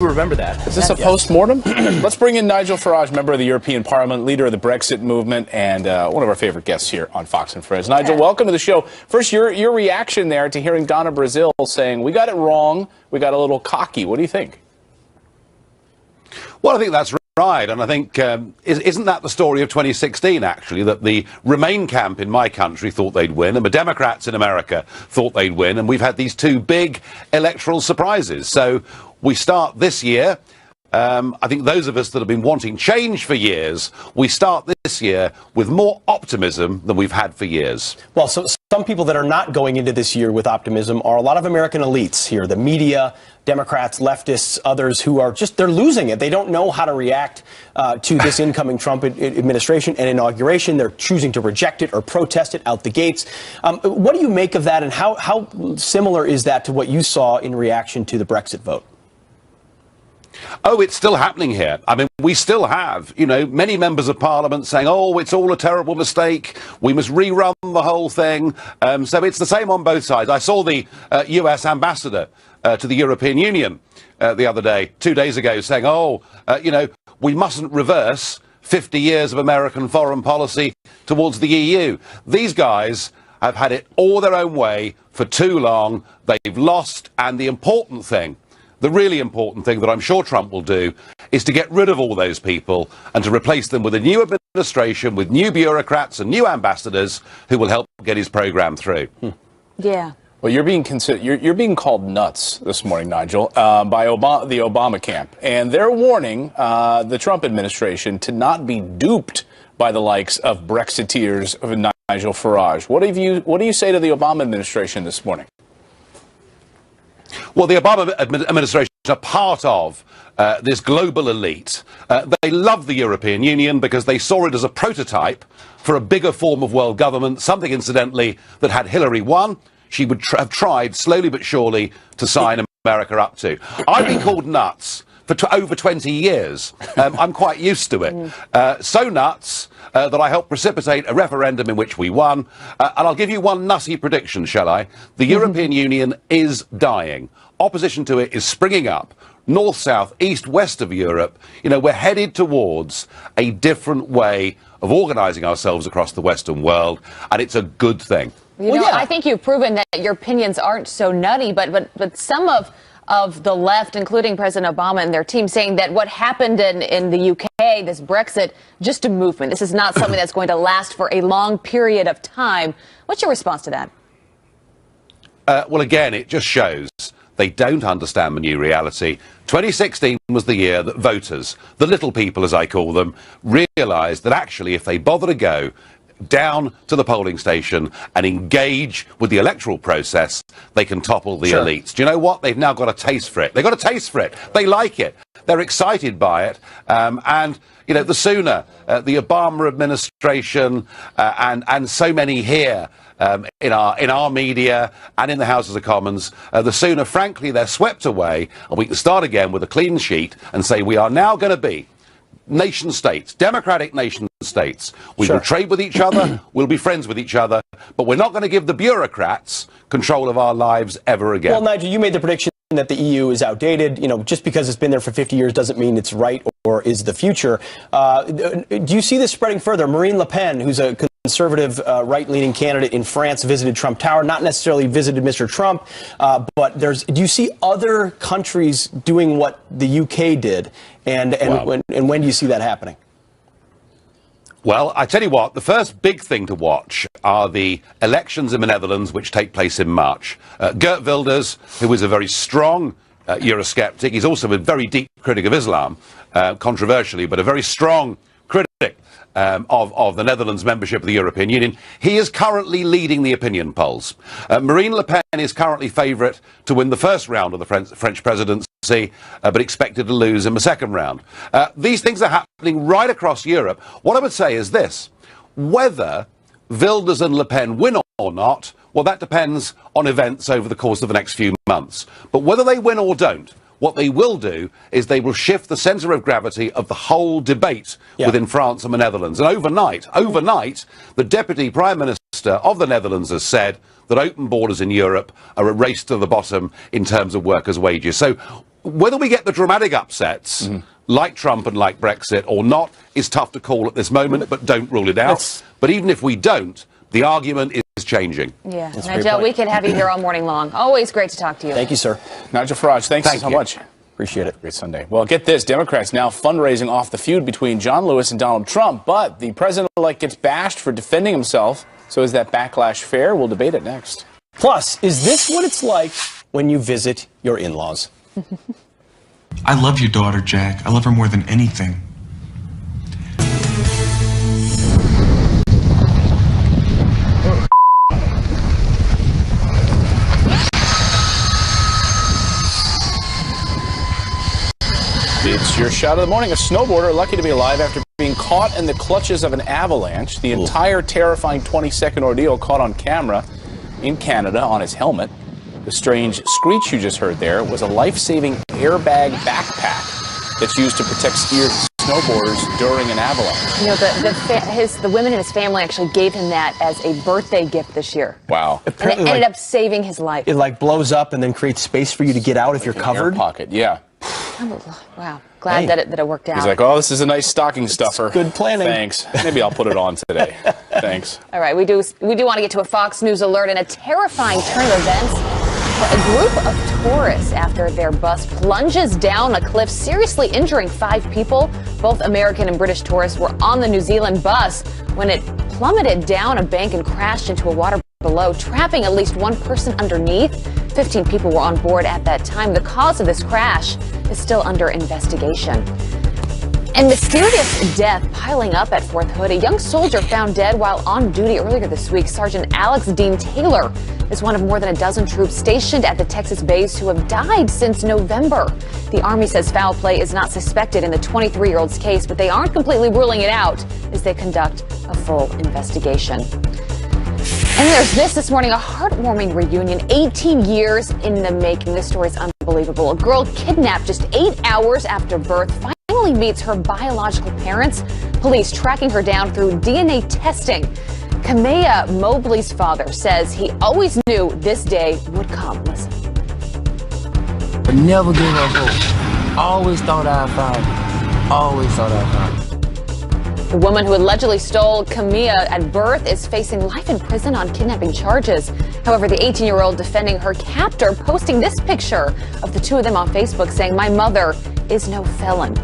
Remember that. Is this a post-mortem? Let's bring in Nigel Farage, member of the European Parliament, leader of the Brexit movement, and one of our favorite guests here on Fox and Friends. Nigel, welcome to the show. First, your reaction there to hearing Donna Brazile saying, we got it wrong, we got a little cocky. What do you think? Well, I think that's right, and I think, isn't that the story of 2016, actually, that the Remain camp in my country thought they'd win, and the Democrats in America thought they'd win, and we've had these two big electoral surprises. So we start this year. I think those of us that have been wanting change for years, we start this year with more optimism than we've had for years. Well, so some people that are not going into this year with optimism are a lot of American elites here, the media, Democrats, leftists, others who are just, they're losing it. They don't know how to react to this incoming Trump administration and inauguration. They're choosing to reject it or protest it out the gates. What do you make of that, and how similar is that to what you saw in reaction to the Brexit vote? Oh, it's still happening here. I mean, we still have, many members of Parliament saying, oh, it's all a terrible mistake. We must rerun the whole thing. So it's the same on both sides. I saw the US ambassador to the European Union the other day, 2 days ago, saying, we mustn't reverse 50 years of American foreign policy towards the EU. These guys have had it all their own way for too long. They've lost. And the really important thing that I'm sure Trump will do is to get rid of all those people and to replace them with a new administration, with new bureaucrats and new ambassadors who will help get his program through. Yeah. Well, you're being called nuts this morning, Nigel, by the Obama camp, and they're warning the Trump administration to not be duped by the likes of Brexiteers of Nigel Farage. What do you say to the Obama administration this morning? Well, the Obama administration are part of this global elite. They love the European Union because they saw it as a prototype for a bigger form of world government, something, incidentally, that had Hillary won, she would have tried slowly but surely to sign America up to. I've been called nuts for over 20 years. I'm quite used to it. So nuts that I helped precipitate a referendum in which we won. And I'll give you one nutty prediction, shall I? The European Union is dying. Opposition to it is springing up. North, south, east, west of Europe. We're headed towards a different way of organising ourselves across the Western world, and it's a good thing. I think you've proven that your opinions aren't so nutty, but some of the left, including President Obama and their team, saying that what happened in the UK, this Brexit, just a movement. This is not something that's going to last for a long period of time. What's your response to that? Well, again, it just shows they don't understand the new reality. 2016 was the year that voters, the little people as I call them, realised that actually if they bother to go down to the polling station and engage with the electoral process, they can topple the elites. Do you know what? They've now got a taste for it. They've got a taste for it. They like it. They're excited by it. And the sooner the Obama administration and so many here in our media and in the Houses of Commons, the sooner, frankly, they're swept away and we can start again with a clean sheet and say we are now going to be nation states, democratic nation states. We will trade with each other, we'll be friends with each other, but we're not going to give the bureaucrats control of our lives ever again. Well, Nigel, you made the prediction that the EU is outdated. Just because it's been there for 50 years doesn't mean it's right or is the future. Do you see this spreading further? Marine Le Pen, who's a conservative right-leaning candidate in France, visited Trump Tower, not necessarily visited Mr. Trump, but do you see other countries doing what the UK did? And when do you see that happening? Well, I tell you what, the first big thing to watch are the elections in the Netherlands, which take place in March. Geert Wilders, who is a very strong Eurosceptic, he's also a very deep critic of Islam, controversially, but a very strong critic of the Netherlands' membership of the European Union. He is currently leading the opinion polls. Marine Le Pen is currently favourite to win the first round of the French presidency, but expected to lose in the second round. These things are happening right across Europe. What I would say is this: whether Wilders and Le Pen win or not, well, that depends on events over the course of the next few months. But whether they win or don't, what they will do is they will shift the centre of gravity of the whole debate within France and the Netherlands. And overnight, the Deputy Prime Minister of the Netherlands has said that open borders in Europe are a race to the bottom in terms of workers' wages. So whether we get the dramatic upsets like Trump and like Brexit or not is tough to call at this moment, but don't rule it out. But even if we don't, the argument is changing. Yeah, Nigel, we could have you here all morning long. Always great to talk to you. Thank you, sir. Nigel Farage, thanks so much. Appreciate it. Great Sunday. Well, get this. Democrats now fundraising off the feud between John Lewis and Donald Trump, but the president-elect gets bashed for defending himself. So is that backlash fair? We'll debate it next. Plus, is this what it's like when you visit your in-laws? I love your daughter, Jack. I love her more than anything. It's your shot of the morning. A snowboarder lucky to be alive after being caught in the clutches of an avalanche. The entire terrifying 20-second ordeal caught on camera in Canada on his helmet. The strange screech you just heard there was a life-saving airbag backpack that's used to protect skiers and snowboarders during an avalanche. You know, the women in his family actually gave him that as a birthday gift this year. Wow. And it ended up saving his life. It like blows up and then creates space for you to get out if you're covered. Air pocket, yeah. Wow. Glad that it worked out. He's like, oh, this is a nice stocking stuffer. Good planning. Thanks. Maybe I'll put it on today. Thanks. All right, we do want to get to a Fox News alert and a terrifying turn of events. A group of tourists after their bus plunges down a cliff, seriously injuring 5 people. Both American and British tourists were on the New Zealand bus when it plummeted down a bank and crashed into a water below, trapping at least 1 person underneath. 15 people were on board at that time. The cause of this crash is still under investigation. And mysterious death piling up at Fort Hood. A young soldier found dead while on duty earlier this week. Sergeant Alex Dean Taylor is one of more than a dozen troops stationed at the Texas base who have died since November. The Army says foul play is not suspected in the 23-year-old's case, but they aren't completely ruling it out as they conduct a full investigation. And there's this morning, a heartwarming reunion, 18 years in the making. This story is unbelievable. A girl kidnapped just 8 hours after birth finally meets her biological parents. Police tracking her down through DNA testing. Kamea Mobley's father says he always knew this day would come. Listen. But never give up hope. Always thought I'd find it. Always thought I'd find it. The woman who allegedly stole Kamea at birth is facing life in prison on kidnapping charges. However, the 18-year-old defending her captor posting this picture of the two of them on Facebook saying, "My mother is no felon."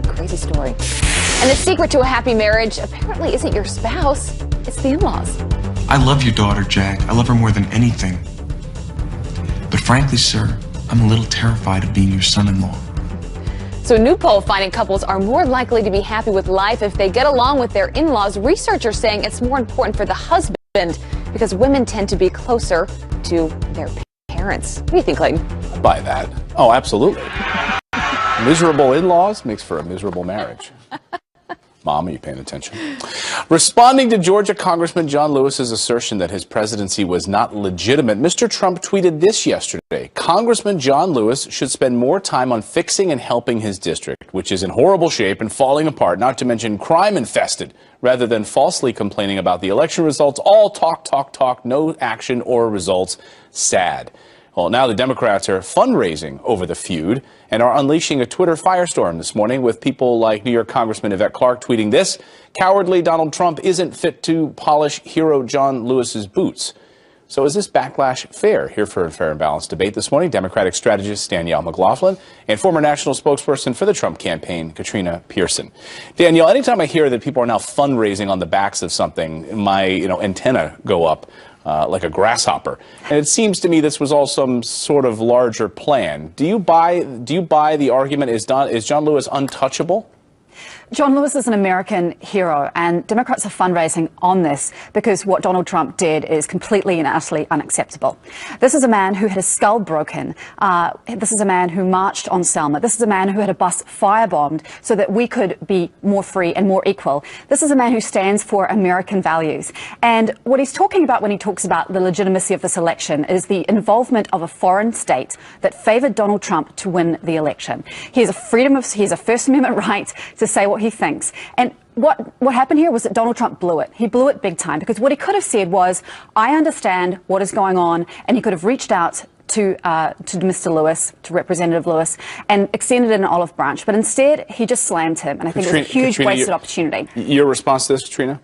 Crazy story. And the secret to a happy marriage apparently isn't your spouse, it's the in-laws. I love your daughter, Jack. I love her more than anything. But frankly, sir, I'm a little terrified of being your son-in-law. So a new poll finding couples are more likely to be happy with life if they get along with their in-laws. Researchers saying it's more important for the husband because women tend to be closer to their parents. What do you think, Clayton? I buy that. Oh, absolutely. Miserable in-laws makes for a miserable marriage. Mom, are you paying attention? Responding to Georgia Congressman John Lewis's assertion that his presidency was not legitimate, Mr. Trump tweeted this yesterday. Congressman John Lewis should spend more time on fixing and helping his district, which is in horrible shape and falling apart, not to mention crime infested, rather than falsely complaining about the election results. All talk, talk, talk, no action or results. Sad. Well, now the Democrats are fundraising over the feud and are unleashing a Twitter firestorm this morning with people like New York Congressman Yvette Clarke tweeting this: "Cowardly Donald Trump isn't fit to polish hero John Lewis's boots." So is this backlash fair? Here for a fair and balanced debate this morning, Democratic strategist Danielle McLaughlin and former national spokesperson for the Trump campaign, Katrina Pearson. Danielle, anytime I hear that people are now fundraising on the backs of something, my antenna go up. Like a grasshopper. And it seems to me this was all some sort of larger plan. Do you buy the argument, is John Lewis untouchable? John Lewis is an American hero, and Democrats are fundraising on this because what Donald Trump did is completely and utterly unacceptable. This is a man who had his skull broken. This is a man who marched on Selma. This is a man who had a bus firebombed so that we could be more free and more equal. This is a man who stands for American values. And what he's talking about when he talks about the legitimacy of this election is the involvement of a foreign state that favored Donald Trump to win the election. He has a First Amendment right to say what he thinks. And what happened here was that Donald Trump blew it. He blew it big time because what he could have said was, I understand what is going on, and he could have reached out to Mr. Lewis, to Representative Lewis, and extended an olive branch. But instead, he just slammed him, and I think it was a huge wasted opportunity. Your response to this, Katrina?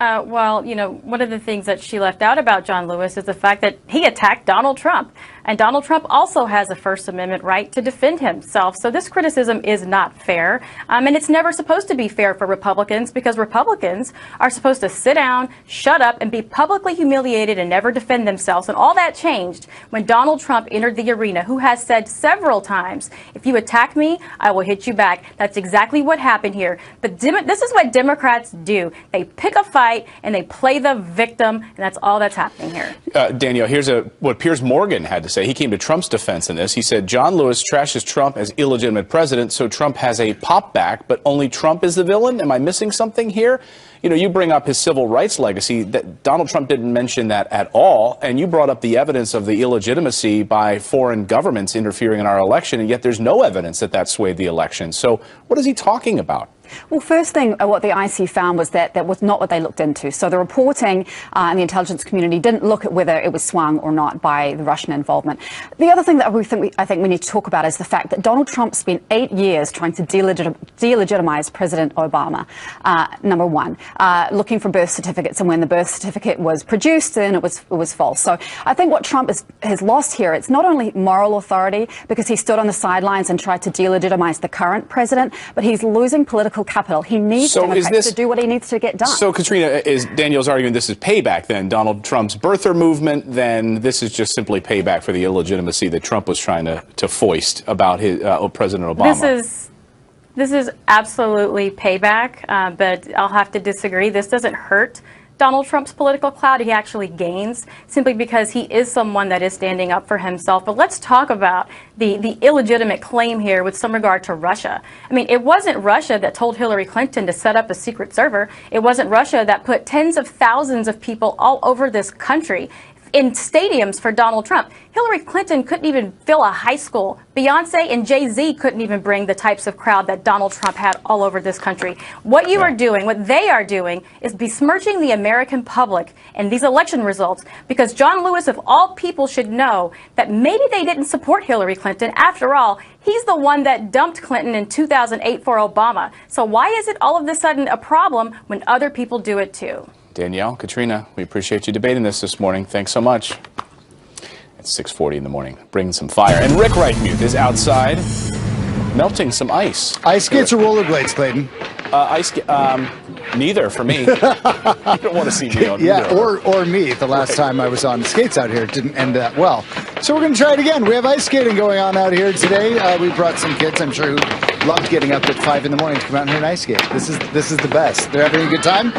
Well, you know, one of the things that she left out about John Lewis is the fact that he attacked Donald Trump. And Donald Trump also has a First Amendment right to defend himself. So this criticism is not fair. And it's never supposed to be fair for Republicans, because Republicans are supposed to sit down, shut up, and be publicly humiliated and never defend themselves. And all that changed when Donald Trump entered the arena, who has said several times, if you attack me, I will hit you back. That's exactly what happened here. But this is what Democrats do. They pick a fight and they play the victim, and that's all that's happening here. Danielle, here's what Piers Morgan had to say. He came to Trump's defense in this. He said, John Lewis trashes Trump as illegitimate president, so Trump has a pop back, but only Trump is the villain? Am I missing something here? You know, you bring up his civil rights legacy. That Donald Trump didn't mention that at all, and you brought up the evidence of the illegitimacy by foreign governments interfering in our election, and yet there's no evidence that that swayed the election. So what is he talking about? Well, first thing, what the IC found was that that was not what they looked into. So the reporting and the intelligence community didn't look at whether it was swung or not by the Russian involvement. The other thing that I think we need to talk about is the fact that Donald Trump spent 8 years trying to delegitimize President Obama, number one, looking for birth certificates, and when the birth certificate was produced, then it was false. So I think what Trump has lost here, it's not only moral authority, because he stood on the sidelines and tried to delegitimize the current president, but he's losing political capital. He needs Democrats to do what he needs to get done. So, Katrina, is Daniel's arguing this is payback then? Donald Trump's birther movement, then this is just simply payback for the illegitimacy that Trump was trying to foist about his President Obama? This is absolutely payback, but I'll have to disagree. This doesn't hurt Donald Trump's political clout. He actually gains, simply because he is someone that is standing up for himself. But let's talk about the illegitimate claim here with some regard to Russia. I mean, it wasn't Russia that told Hillary Clinton to set up a secret server. It wasn't Russia that put tens of thousands of people all over this country in stadiums for Donald Trump. Hillary Clinton couldn't even fill a high school. Beyonce and Jay-Z couldn't even bring the types of crowd that Donald Trump had all over this country. What you are doing, what they are doing, is besmirching the American public in these election results, because John Lewis, of all people, should know that maybe they didn't support Hillary Clinton. After all, he's the one that dumped Clinton in 2008 for Obama. So why is it all of a sudden a problem when other people do it too? Danielle, Katrina, we appreciate you debating this morning. Thanks so much. It's 6:40 in the morning, bringing some fire. And Rick Wrightmuth is outside melting some ice. Ice skates or rollerblades, Clayton? Neither for me. You don't want to see me on yeah, or me. The last time I was on skates out here, it didn't end that well. So we're going to try it again. We have ice skating going on out here today. We brought some kids, I'm sure, who loved getting up at 5 in the morning to come out here and ice skate. This is the best. They're having a good time.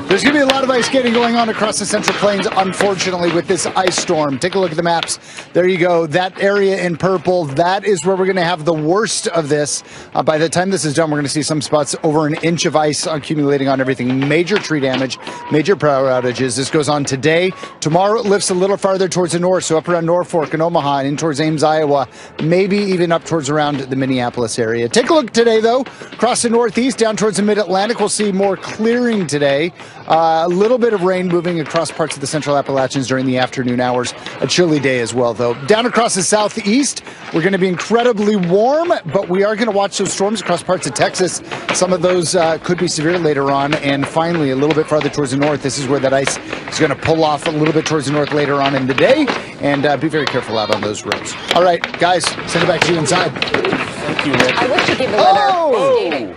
There's going to be a lot of ice skating going on across the Central Plains, unfortunately, with this ice storm. Take a look at the maps. There you go. That area in purple, that is where we're going to have the worst of this. By the time this is done, we're going to see some spots over an inch of ice accumulating on everything. Major tree damage, major power outages. This goes on today. Tomorrow it lifts a little farther towards the north, so up around Norfolk and Omaha and in towards Ames, Iowa, maybe even up towards around the Minneapolis area. Take a look today, though. Across the northeast, down towards the mid-Atlantic, we'll see more clearing today. A little bit of rain moving across parts of the central Appalachians during the afternoon hours. A chilly day as well, though. Down across the southeast, we're going to be incredibly warm, but we are going to watch those storms across parts of Texas. Some of those could be severe later on. And finally, a little bit farther towards the north, this is where that ice is going to pull off a little bit towards the north later on in the day. And be very careful out on those roads. All right, guys, send it back to you inside. Thank you, Rick. I wish you give the winner.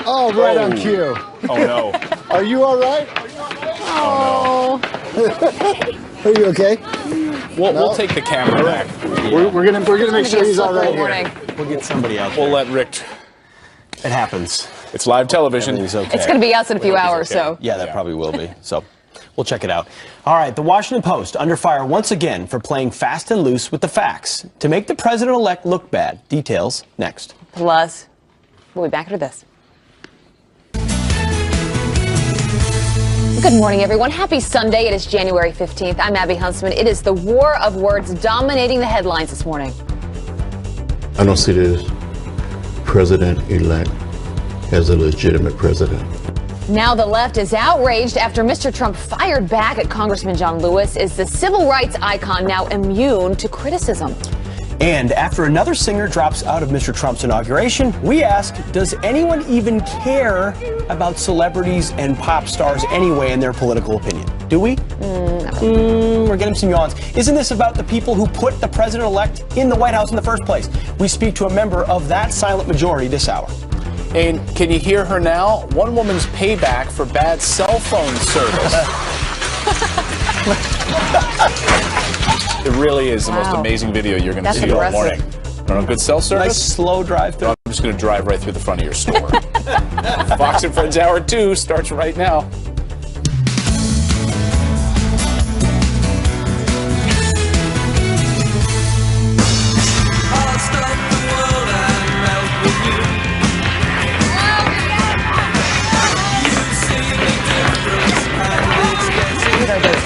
Oh, right on cue. Oh, no. Are you all right? Oh, Are you okay? no. We'll take the camera back. We're gonna make sure he's all right here. We'll get somebody out We'll there. let Rick. It happens. It's live television. Everything's okay. It's going to be us in a few hours, so. Yeah, that probably will be. So we'll check it out. All right, the Washington Post under fire once again for playing fast and loose with the facts to make the president-elect look bad. Details next. Plus, we'll be back after this. Good morning, everyone. Happy Sunday. It is January 15th. I'm Abby Huntsman. It is the war of words dominating the headlines this morning. I don't see this president-elect as a legitimate president. Now the left is outraged after Mr. Trump fired back at Congressman John Lewis. Is the civil rights icon now immune to criticism? And after another singer drops out of Mr. Trump's inauguration, we ask, does anyone even care about celebrities and pop stars anyway in their political opinion? Do we? We're getting some yawns. Isn't this about the people who put the president-elect in the White House in the first place? We speak to a member of that silent majority this hour. And can you hear her now? One woman's payback for bad cell phone service. It really is the most amazing video you're going to see all morning. Good cell service? Nice slow drive through. I'm just going to drive right through the front of your store. Fox and Friends Hour 2 starts right now.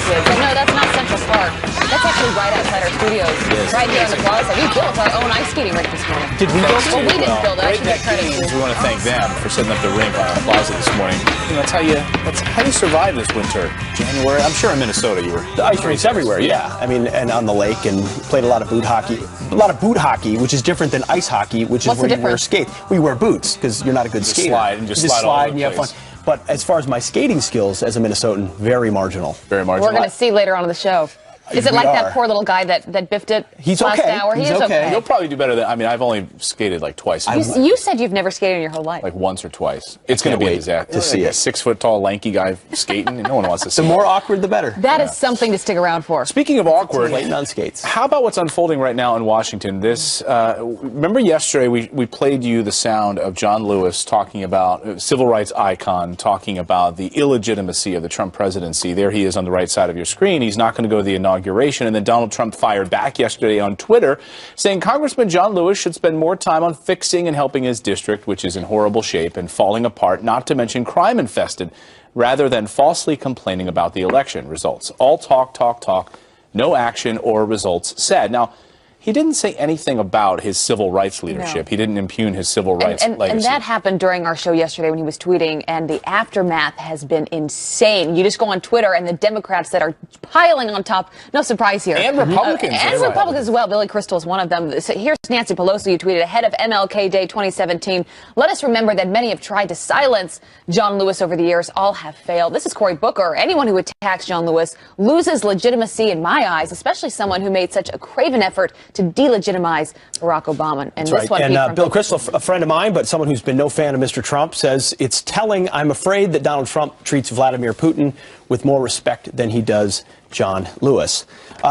No, that's not Central Park. That's actually right outside our studios. Right here on the plaza. We built our own ice skating rink this morning. Did we build it? Well, we didn't build it. I should get credit. We want to thank them for setting up the rink on our plaza this morning. You know, that's how you survive this winter. January. I'm sure in Minnesota you were. The ice rinks everywhere, yeah. I mean, and on the lake, and played a lot of boot hockey. A lot of boot hockey, which is different than ice hockey, which is where you wear skates. We wear boots because you're not a good skater. Slide and just slide all over and the you have place. fun. But as far as my skating skills as a Minnesotan, very marginal. Very marginal. We're going to see later on in the show. Is it like that poor little guy that biffed it He's last okay. hour? He He's is okay. You'll probably do better than. I mean, I've only skated like twice. You said you've never skated in your whole life. Like once or twice. It's going to be a disaster to see a it. 6 foot tall lanky guy skating. No one wants to see. The more awkward, the better. That is something to stick around for. Speaking of awkward, Waiting on skates. How about what's unfolding right now in Washington? This remember yesterday we played you the sound of John Lewis talking about civil rights icon, talking about the illegitimacy of the Trump presidency. There he is on the right side of your screen. He's not going to go to the inauguration, and then Donald Trump fired back yesterday on Twitter, saying Congressman John Lewis should spend more time on fixing and helping his district, which is in horrible shape and falling apart, not to mention crime infested, rather than falsely complaining about the election results. All talk, talk, talk, no action or results said. Now, he didn't say anything about his civil rights leadership. No. He didn't impugn his civil rights legacy. And that happened during our show yesterday when he was tweeting, and the aftermath has been insane. You just go on Twitter, and the Democrats that are piling on top, no surprise here. And Republicans. And Republicans as well. Billy Crystal is one of them. So here's Nancy Pelosi, who tweeted ahead of MLK Day 2017. Let us remember that many have tried to silence John Lewis over the years. All have failed. This is Cory Booker. Anyone who attacks John Lewis loses legitimacy in my eyes, especially someone who made such a craven effort to delegitimize Barack Obama. And that's right. And Bill Crystal, a friend of mine, but someone who's been no fan of Mr. Trump, says it's telling. I'm afraid that Donald Trump treats Vladimir Putin with more respect than he does John Lewis.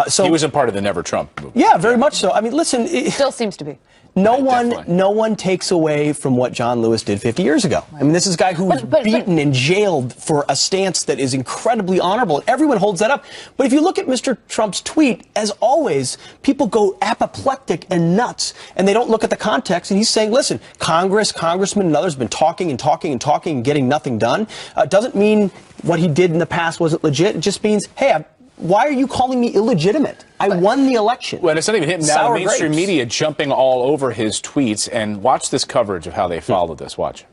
So he wasn't part of the Never Trump movement. Yeah, very much so. I mean, listen. Still seems to be. No one takes away from what John Lewis did 50 years ago. I mean, this is a guy who was beaten and jailed for a stance that is incredibly honorable, and everyone holds that up. But if you look at Mr. Trump's tweet, as always, people go apoplectic and nuts, and they don't look at the context. And he's saying, listen, congressmen, and others have been talking and talking and talking and getting nothing done. Doesn't mean what he did in the past wasn't legit. It just means, hey, why are you calling me illegitimate? I won the election. Well, it's not even him. Now the mainstream media jumping all over his tweets. And watch this coverage of how they followed this. Watch.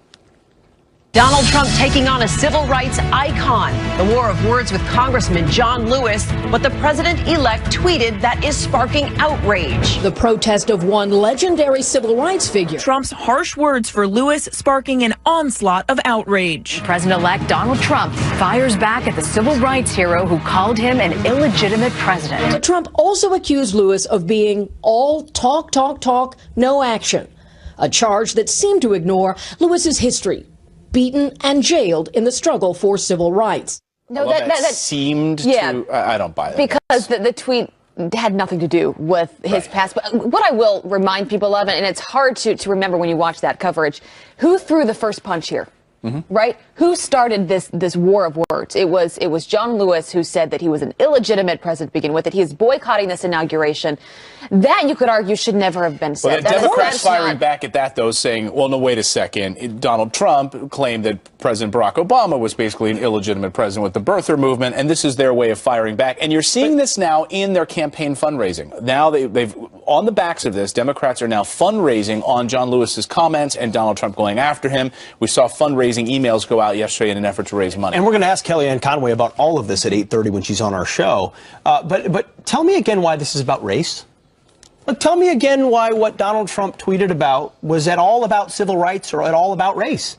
Donald Trump taking on a civil rights icon. The war of words with Congressman John Lewis. What the president-elect tweeted that is sparking outrage. The protest of one legendary civil rights figure. Trump's harsh words for Lewis sparking an onslaught of outrage. President-elect Donald Trump fires back at the civil rights hero who called him an illegitimate president. But Trump also accused Lewis of being all talk, talk, talk, no action. A charge that seemed to ignore Lewis's history. Beaten and jailed in the struggle for civil rights. No, that seemed to. I don't buy that. Because the tweet had nothing to do with his past. But what I will remind people of, and it's hard to remember when you watch that coverage, who threw the first punch here? Right? Who started this war of words? It was John Lewis who said that he was an illegitimate president to begin with, that he is boycotting this inauguration. That, you could argue, should never have been said. Well, the Democrats firing back at that, though, saying, well, no, wait a second. Donald Trump claimed that President Barack Obama was basically an illegitimate president with the birther movement, and this is their way of firing back. And you're seeing this now in their campaign fundraising. Now they've on the backs of this, Democrats are now fundraising on John Lewis's comments and Donald Trump going after him. We saw fundraising fundraising emails go out yesterday in an effort to raise money. And we're going to ask Kellyanne Conway about all of this at 8:30 when she's on our show. But tell me again why this is about race. Like, tell me again why what Donald Trump tweeted about was at all about civil rights or at all about race.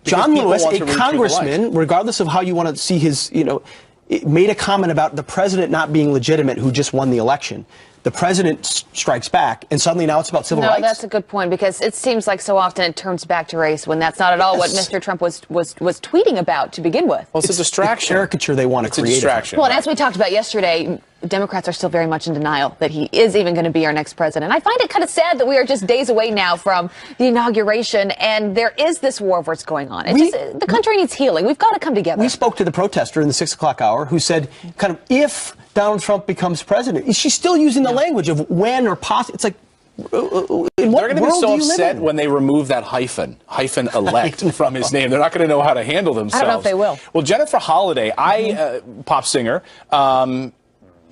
John Lewis, a congressman, regardless of how you want to see his, made a comment about the president not being legitimate who just won the election. The president strikes back, and suddenly now it's about civil rights? No, that's a good point, because it seems like so often it turns back to race when that's not at all what Mr. Trump was tweeting about to begin with. Well, it's a distraction. The caricature they want to create. It's a distraction. Well, and as we talked about yesterday, Democrats are still very much in denial that he is even going to be our next president. I find it kind of sad that we are just days away now from the inauguration, and there is this war of words going on. The country needs healing. We've got to come together. We spoke to the protester in the 6 o'clock hour who said, kind of, if Donald Trump becomes president, she's still using the language of when or possibly. It's like, in what They're going to be so upset when they remove that hyphen elect from his name. They're not going to know how to handle themselves. I don't know if they will. Well, Jennifer Holliday, pop singer,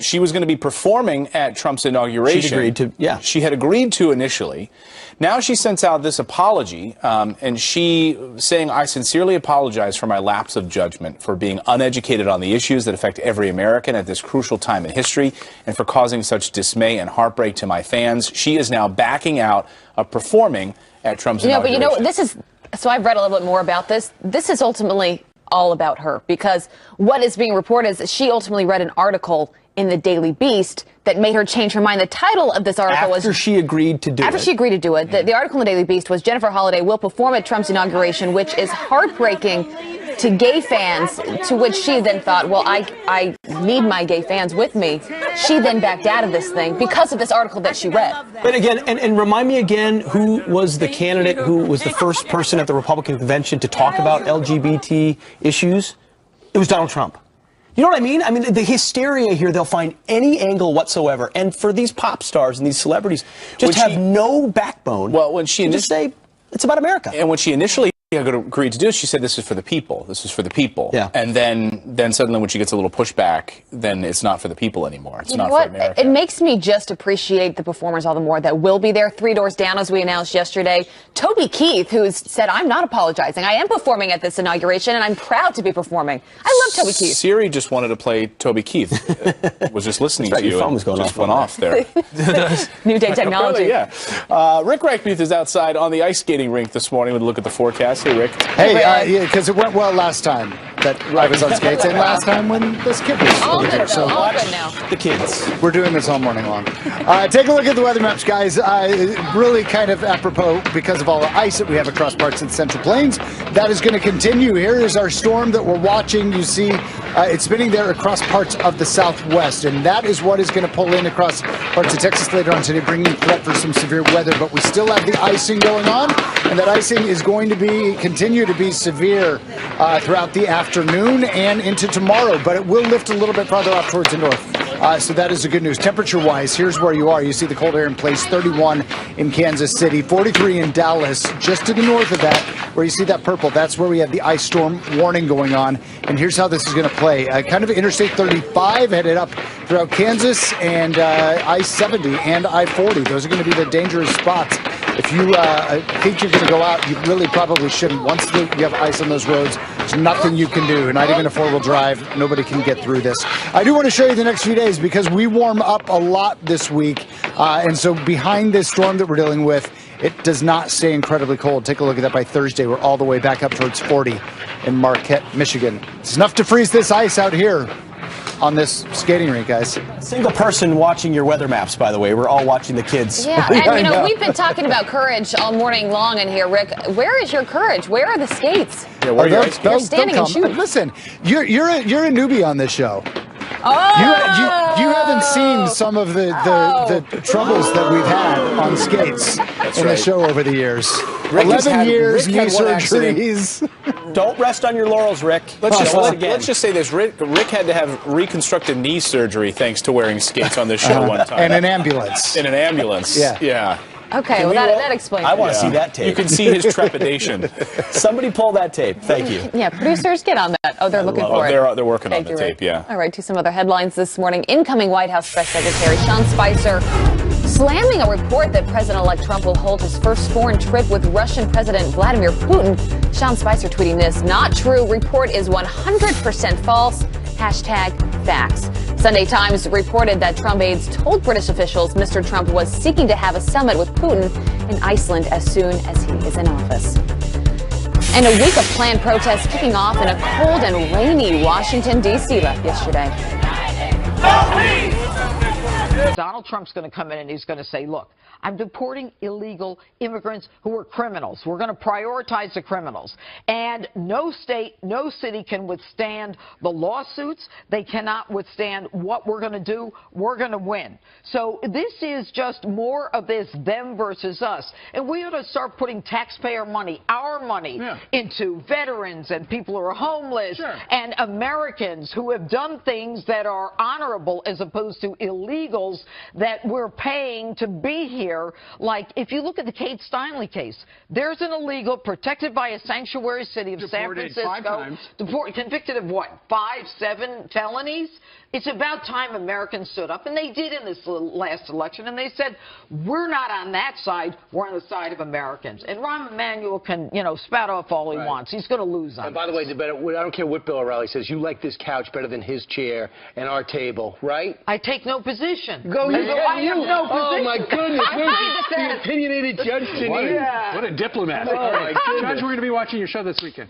she was going to be performing at Trump's inauguration. She'd agreed to, yeah. She had agreed to initially. Now she sends out this apology, and she saying, I sincerely apologize for my lapse of judgment, for being uneducated on the issues that affect every American at this crucial time in history, and for causing such dismay and heartbreak to my fans. She is now backing out of performing at Trump's inauguration. But this is, so I've read a little bit more about this. This is ultimately all about her, because what is being reported is that she ultimately read an article in the Daily Beast that made her change her mind. The title of this article was... After she agreed to do it. After she agreed to do it. The article in the Daily Beast was Jennifer Holliday will perform at Trump's inauguration, which is heartbreaking to gay fans, to which she then thought, well, I need my gay fans with me. She then backed out of this thing because of this article that she read. But again, and remind me again, who was the candidate who was the first person at the Republican convention to talk about LGBT issues? It was Donald Trump. You know what I mean? I mean, the hysteria here, they'll find any angle whatsoever. And for these pop stars and these celebrities, just have no backbone. Well, when she just say, it's about America. And when she initially agreed to do it, she said, this is for the people. This is for the people. Yeah. And then suddenly when she gets a little pushback, then it's not for the people anymore. It's not for America. It makes me just appreciate the performers all the more that will be there. 3 doors down, as we announced yesterday. Toby Keith, who's said, I'm not apologizing. I am performing at this inauguration, and I'm proud to be performing. I love Toby Keith. Siri just wanted to play Toby Keith. Was just listening to you. Your phone was going just off went off there. New day technology. Yeah. Rick Reichmuth is outside on the ice skating rink this morning with a look at the forecast. Hey, Rick. Hey, yeah, because it went well last time that I was on skates, and last time when this kid was All over good, here. So all good now. The kids. we're doing this all morning long. Take a look at the weather maps, guys. Really kind of apropos because of all the ice that we have across parts of the Central Plains. That is going to continue. Here is our storm that we're watching. You see it's spinning there across parts of the Southwest, and that is what is going to pull in across parts of Texas later on today, bringing threat for some severe weather. But we still have the icing going on, and that icing is going to continue to be severe throughout the afternoon and into tomorrow, but it will lift a little bit farther up towards the north. So that is the good news. Temperature-wise, here's where you are. You see the cold air in place, 31 in Kansas City, 43 in Dallas. Just to the north of that, where you see that purple, that's where we have the ice storm warning going on. And here's how this is going to play. Kind of Interstate 35 headed up throughout Kansas, and I-70 and I-40. Those are going to be the dangerous spots. If you think you're going to go out, you really probably shouldn't. Once you have ice on those roads, there's nothing you can do. Not even a four-wheel drive. Nobody can get through this. I do want to show you the next few days because we warm up a lot this week. And so behind this storm that we're dealing with, it does not stay incredibly cold. Take a look at that by Thursday. We're all the way back up towards 40 in Marquette, Michigan. It's enough to freeze this ice out here on this skating rink, guys. Single person watching your weather maps, by the way. We're all watching the kids. Yeah, and we've been talking about courage all morning long in here, Rick. Where is your courage? Where are the skates? Yeah, where are your ice You're standing and shooting. Listen, you're a newbie on this show. Oh! You haven't seen some of the troubles that we've had on skates in the show over the years. Rick 11 years, knee had one surgeries. Don't rest on your laurels, Rick. Let's just say this. Rick had to have reconstructive knee surgery thanks to wearing skates on this show one time. And an ambulance. In an ambulance. Yeah. Okay, well, that explains it. I want to see that tape. You can see his trepidation. Somebody pull that tape. Thank you. Yeah, producers, get on that. Oh, they're looking for it. They're working on the tape, yeah. All right, to some other headlines this morning. Incoming White House Press Secretary Sean Spicer slamming a report that President-elect Trump will hold his first foreign trip with Russian President Vladimir Putin. Sean Spicer tweeting this: "Not true. Report is 100% false. Hashtag facts." Sunday Times reported that Trump aides told British officials Mr. Trump was seeking to have a summit with Putin in Iceland as soon as he is in office. And a week of planned protests kicking off in a cold and rainy Washington, D.C. yesterday. Donald Trump's going to come in and he's going to say, look, I'm deporting illegal immigrants who are criminals. We're going to prioritize the criminals. And no state, no city can withstand the lawsuits. They cannot withstand what we're going to do. We're going to win. So this is just more of this them versus us. And we ought to start putting taxpayer money, our money, into veterans and people who are homeless and Americans who have done things that are honorable as opposed to illegals that we're paying to be here. Like, if you look at the Kate Steinle case, there's an illegal protected by a sanctuary city of San Francisco, convicted of what, 5, 7 felonies? It's about time Americans stood up, and they did in this last election, and they said, we're not on that side, we're on the side of Americans. And Rahm Emanuel can, spout off all he wants. He's going to lose on And by the way, I don't care what Bill O'Reilly says, you like this couch better than his chair and our table, right? I take no position. I have no position. Oh, my goodness. The opinionated judge, Janine. Yeah. What a diplomat. Oh, my goodness. Judge, we're going to be watching your show this weekend.